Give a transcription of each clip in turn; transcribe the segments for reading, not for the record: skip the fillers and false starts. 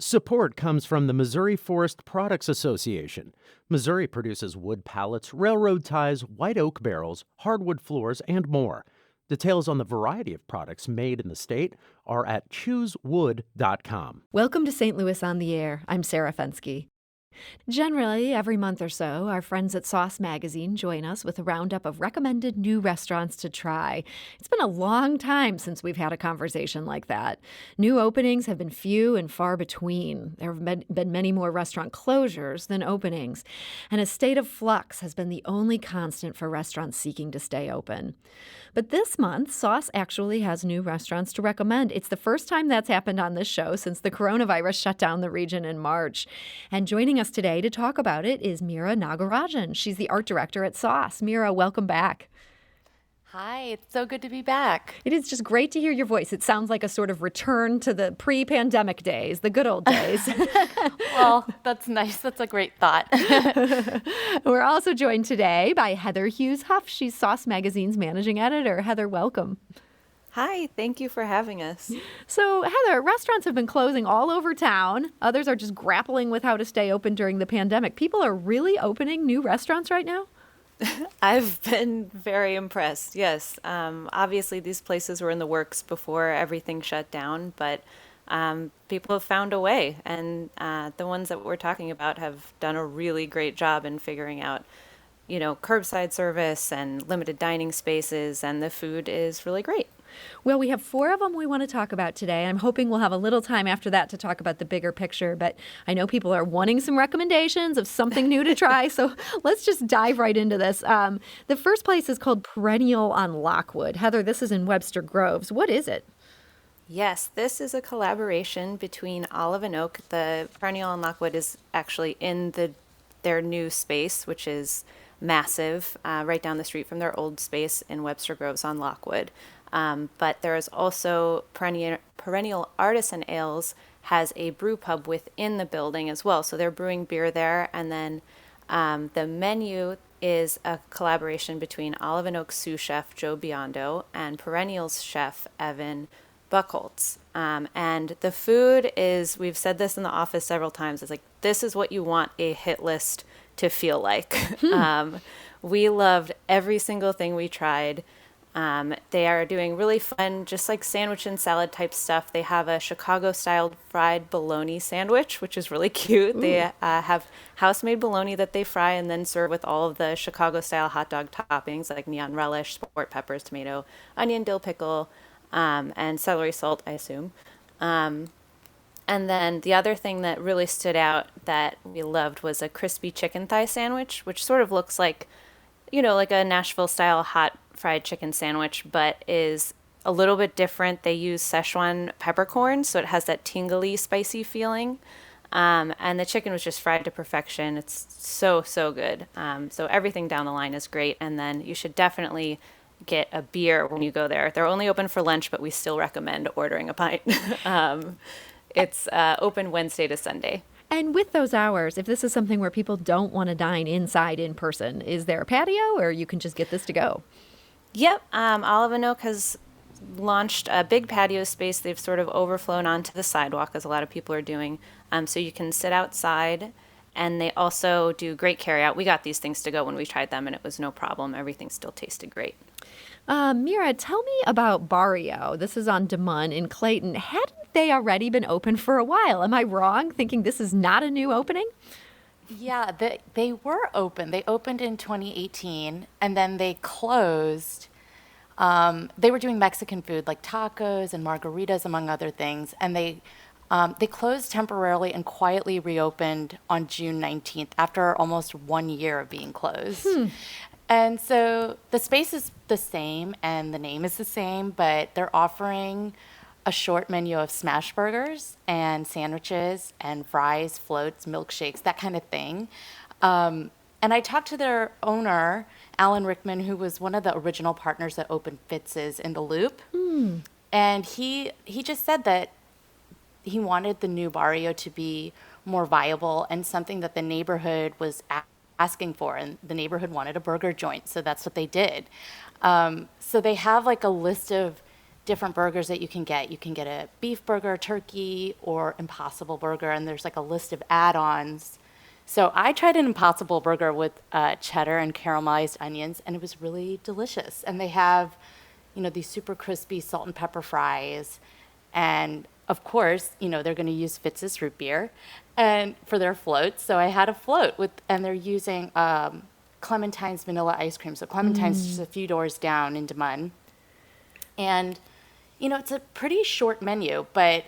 Support comes from the Missouri Forest Products Association. Missouri produces wood pallets, railroad ties, white oak barrels, hardwood floors, and more. Details on the variety of products made in the state are at choosewood.com. Welcome to St. Louis on the Air. I'm Sarah Fensky. Generally, every month or so, our friends at Sauce Magazine join us with a roundup of recommended new restaurants to try. It's been a long time since we've had a conversation like that. New openings have been few and far between. There have been many more restaurant closures than openings. And a state of flux has been the only constant for restaurants seeking to stay open. But this month, Sauce actually has new restaurants to recommend. It's the first time that's happened on this show since the coronavirus shut down the region in March. And joining us today to talk about it is Meera Nagarajan. She's the art director at Sauce. Meera, welcome back. Hi, it's so good to be back. It is just great to hear your voice. It sounds like a sort of return to the pre-pandemic days, the good old days. Well, that's nice. That's a great thought. We're also joined today by Heather Hughes Huff. She's Sauce Magazine's managing editor. Heather, welcome. Hi, thank you for having us. So, Heather, restaurants have been closing all over town. Others are just grappling with how to stay open during the pandemic. People are really opening new restaurants right now? I've been very impressed, yes. Obviously, these places were in the works before everything shut down, but people have found a way. And the ones that we're talking about have done a really great job in figuring out, curbside service and limited dining spaces, and the food is really great. Well, we have 4 of them we want to talk about today. I'm hoping we'll have a little time after that to talk about the bigger picture, but I know people are wanting some recommendations of something new to try, so let's just dive right into this. The first place is called Perennial on Lockwood. Heather, this is in Webster Groves. What is it? Yes, this is a collaboration between Olive and Oak. The Perennial on Lockwood is actually in their new space, which is massive, right down the street from their old space in Webster Groves on Lockwood. But there is also Perennial Artisan Ales has a brew pub within the building as well. So they're brewing beer there. And then the menu is a collaboration between Olive and Oak sous chef Joe Biondo and Perennial's chef Evan Buchholz. And the food is, we've said this in the office several times, it's like, this is what you want a hit list to feel like. We loved every single thing we tried. They are doing really fun, just like sandwich and salad type stuff. They have a Chicago-styled fried bologna sandwich, which is really cute. Ooh. They have house-made bologna that they fry and then serve with all of the Chicago-style hot dog toppings like neon relish, sport peppers, tomato, onion, dill pickle, and celery salt, I assume. And then the other thing that really stood out that we loved was a crispy chicken thigh sandwich, which sort of looks like, like a Nashville-style hot fried chicken sandwich, but is a little bit different. They use Szechuan peppercorns, so it has that tingly, spicy feeling. And the chicken was just fried to perfection. It's so, so good. So everything down the line is great. And then you should definitely get a beer when you go there. They're only open for lunch, but we still recommend ordering a pint. It's open Wednesday to Sunday. And with those hours, if this is something where people don't want to dine inside in person, is there a patio or you can just get this to go? Yep. Olive and Oak has launched a big patio space. They've sort of overflown onto the sidewalk, as a lot of people are doing. So you can sit outside, and they also do great carryout. We got these things to go when we tried them, and it was no problem. Everything still tasted great. Meera, tell me about Barrio. This is on DeMunn in Clayton. Hadn't they already been open for a while? Am I wrong thinking this is not a new opening? Yeah, they were open. They opened in 2018, and then they closed. They were doing Mexican food like tacos and margaritas, among other things, and they closed temporarily and quietly reopened on June 19th after almost 1 year of being closed. And so the space is the same and the name is the same, but they're offering a short menu of smash burgers and sandwiches and fries, floats, milkshakes, that kind of thing. And I talked to their owner, Alan Rickman, who was one of the original partners that opened Fitz's in the Loop. And he just said that he wanted the new Barrio to be more viable and something that the neighborhood was asking for. And the neighborhood wanted a burger joint, so that's what they did. So they have like a list of different burgers that you can get. You can get a beef burger, turkey, or Impossible Burger, and there's like a list of add-ons. So I tried an Impossible Burger with cheddar and caramelized onions, and it was really delicious. And they have, these super crispy salt and pepper fries. And of course, they're going to use Fitz's root beer and for their floats. So I had a float and they're using Clementine's vanilla ice cream. So Clementine's just a few doors down in Des Moines. And, it's a pretty short menu, but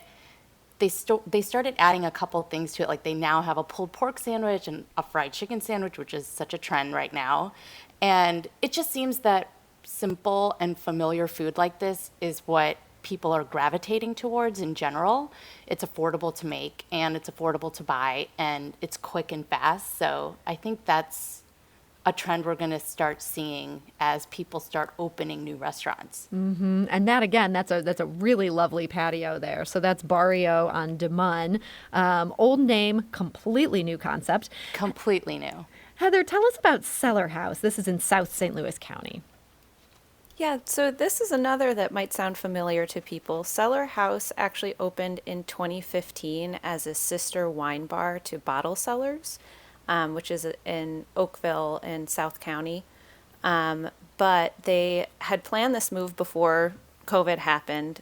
they started adding a couple things to it. Like they now have a pulled pork sandwich and a fried chicken sandwich, which is such a trend right now. And it just seems that simple and familiar food like this is what people are gravitating towards in general. It's affordable to make and it's affordable to buy and it's quick and fast. So I think that's a trend we're going to start seeing as people start opening new restaurants. And that, again, that's a really lovely patio there. So that's Barrio on Des Moines. Old name, completely new concept. Completely new. Heather, tell us about Cellar House. This is in South St. Louis County. Yeah, so this is another that might sound familiar to people. Cellar House actually opened in 2015 as a sister wine bar to Bottle Cellars, which is in Oakville in South County. But they had planned this move before COVID happened.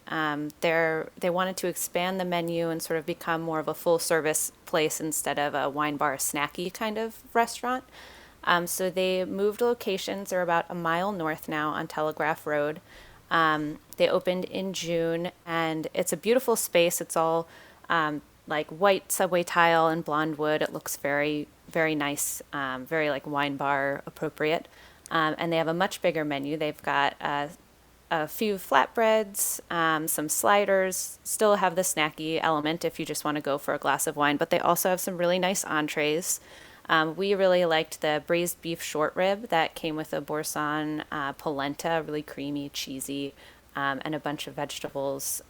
They wanted to expand the menu and sort of become more of a full service place instead of a wine bar snacky kind of restaurant. So they moved locations. They're about a mile north now on Telegraph Road. They opened in June, and it's a beautiful space. It's all like white subway tile and blonde wood. It looks very, very nice, very like wine bar appropriate. And they have a much bigger menu. They've got a few flatbreads, some sliders, still have the snacky element if you just want to go for a glass of wine, but they also have some really nice entrees. We really liked the braised beef short rib that came with a boursin polenta, really creamy, cheesy, and a bunch of vegetables.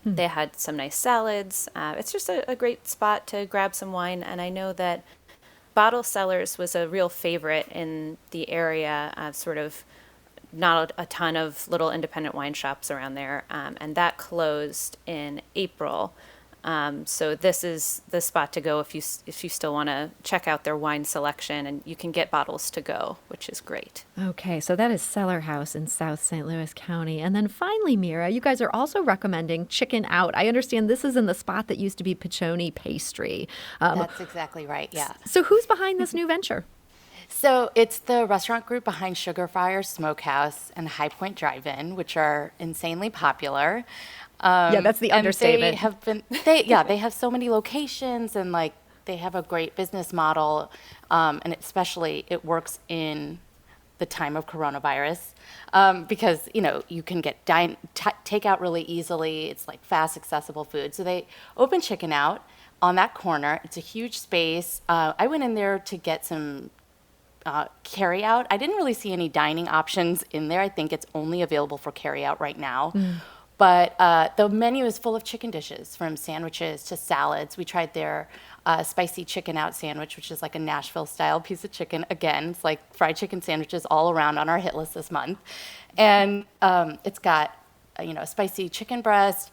They had some nice salads. It's just a great spot to grab some wine. And I know that Bottle Cellars was a real favorite in the area, sort of not a ton of little independent wine shops around there. And that closed in April. So this is the spot to go if you still want to check out their wine selection, and you can get bottles to go, which is great. Okay, so that is Cellar House in South St. Louis County. And then finally, Meera, you guys are also recommending Chicken Out. I understand this is in the spot that used to be Piccioni Pastry. That's exactly right, yeah. So who's behind this new venture? So it's the restaurant group behind Sugar Fire Smokehouse and High Point Drive-In, which are insanely popular. Yeah, that's the understatement. They have so many locations and like they have a great business model, and especially it works in the time of coronavirus because you can get takeout really easily. It's like fast, accessible food. So they open Chicken Out on that corner. It's a huge space. I went in there to get some carry out. I didn't really see any dining options in there. I think it's only available for carry out right now. But the menu is full of chicken dishes, from sandwiches to salads. We tried their spicy chicken out sandwich, which is like a Nashville-style piece of chicken. Again, it's like fried chicken sandwiches all around on our hit list this month. And it's got, a spicy chicken breast,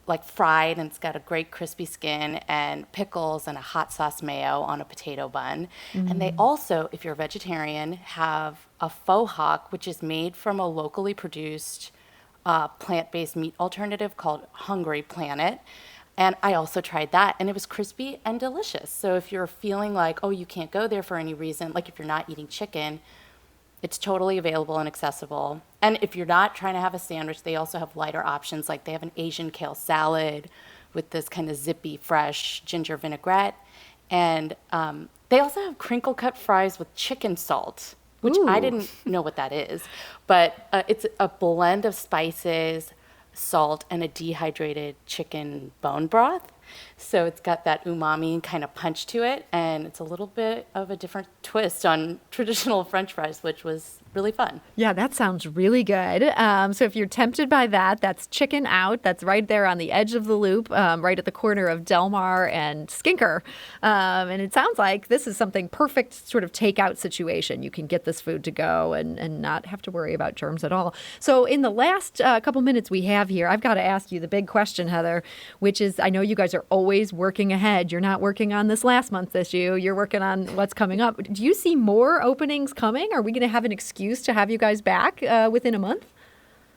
like fried, and it's got a great crispy skin, and pickles and a hot sauce mayo on a potato bun. And they also, if you're a vegetarian, have a faux hawk, which is made from a locally produced plant-based meat alternative called Hungry Planet. And I also tried that, and it was crispy and delicious. So if you're feeling like, oh, you can't go there for any reason, like if you're not eating chicken, it's totally available and accessible. And if you're not trying to have a sandwich, they also have lighter options. Like they have an Asian kale salad with this kind of zippy, fresh ginger vinaigrette. And they also have crinkle cut fries with chicken salt, which I didn't know what that is. But it's a blend of spices, salt, and a dehydrated chicken bone broth. So it's got that umami kind of punch to it, and it's a little bit of a different twist on traditional French fries, which was really fun. Yeah, that sounds really good. So if you're tempted by that, that's Chicken Out. That's right there on the edge of the loop, right at the corner of Delmar and Skinker. And it sounds like this is something perfect sort of takeout situation. You can get this food to go and not have to worry about germs at all. So in the last couple minutes we have here, I've got to ask you the big question, Heather, which is, I know you guys are always working ahead. You're not working on this last month's issue. You're working on what's coming up. Do you see more openings coming? Are we going to have an excuse to have you guys back within a month?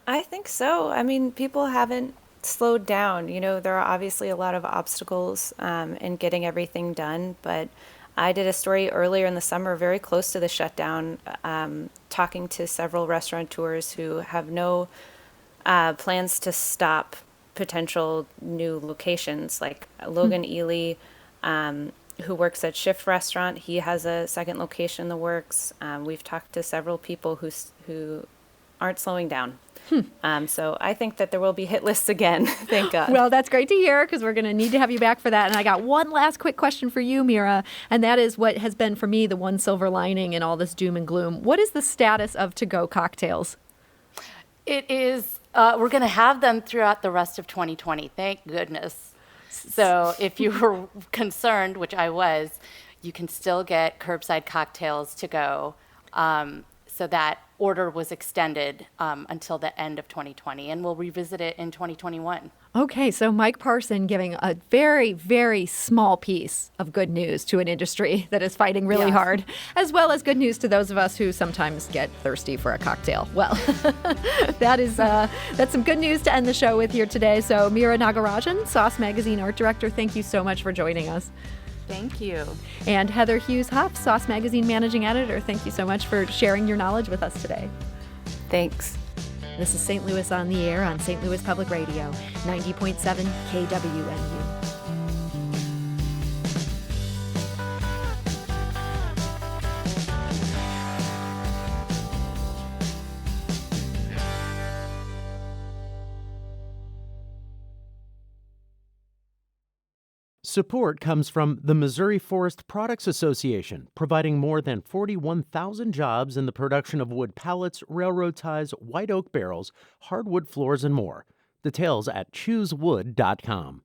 I think so. I mean, people haven't slowed down. You know, there are obviously a lot of obstacles in getting everything done, but I did a story earlier in the summer, very close to the shutdown, talking to several restaurateurs who have no plans to stop potential new locations, like Logan Ely, who works at Shift Restaurant. He has a second location in the works. We've talked to several people who aren't slowing down. So I think that there will be hit lists again. Thank God. Well, that's great to hear, because we're going to need to have you back for that. And I got one last quick question for you, Meera, and that is what has been for me the one silver lining in all this doom and gloom. What is the status of to-go cocktails? It is, we're going to have them throughout the rest of 2020. Thank goodness. So if you were concerned, which I was, you can still get curbside cocktails to go. So that order was extended until the end of 2020, and we'll revisit it in 2021. Okay, so Mike Parson giving a very, very small piece of good news to an industry that is fighting really hard, as well as good news to those of us who sometimes get thirsty for a cocktail. Well, that's some good news to end the show with here today. So Meera Nagarajan, Sauce Magazine art director, thank you so much for joining us. Thank you. And Heather Hughes Huff, Sauce Magazine managing editor, thank you so much for sharing your knowledge with us today. Thanks. This is St. Louis on the Air on St. Louis Public Radio, 90.7 KWMU. Support comes from the Missouri Forest Products Association, providing more than 41,000 jobs in the production of wood pallets, railroad ties, white oak barrels, hardwood floors, and more. Details at choosewood.com.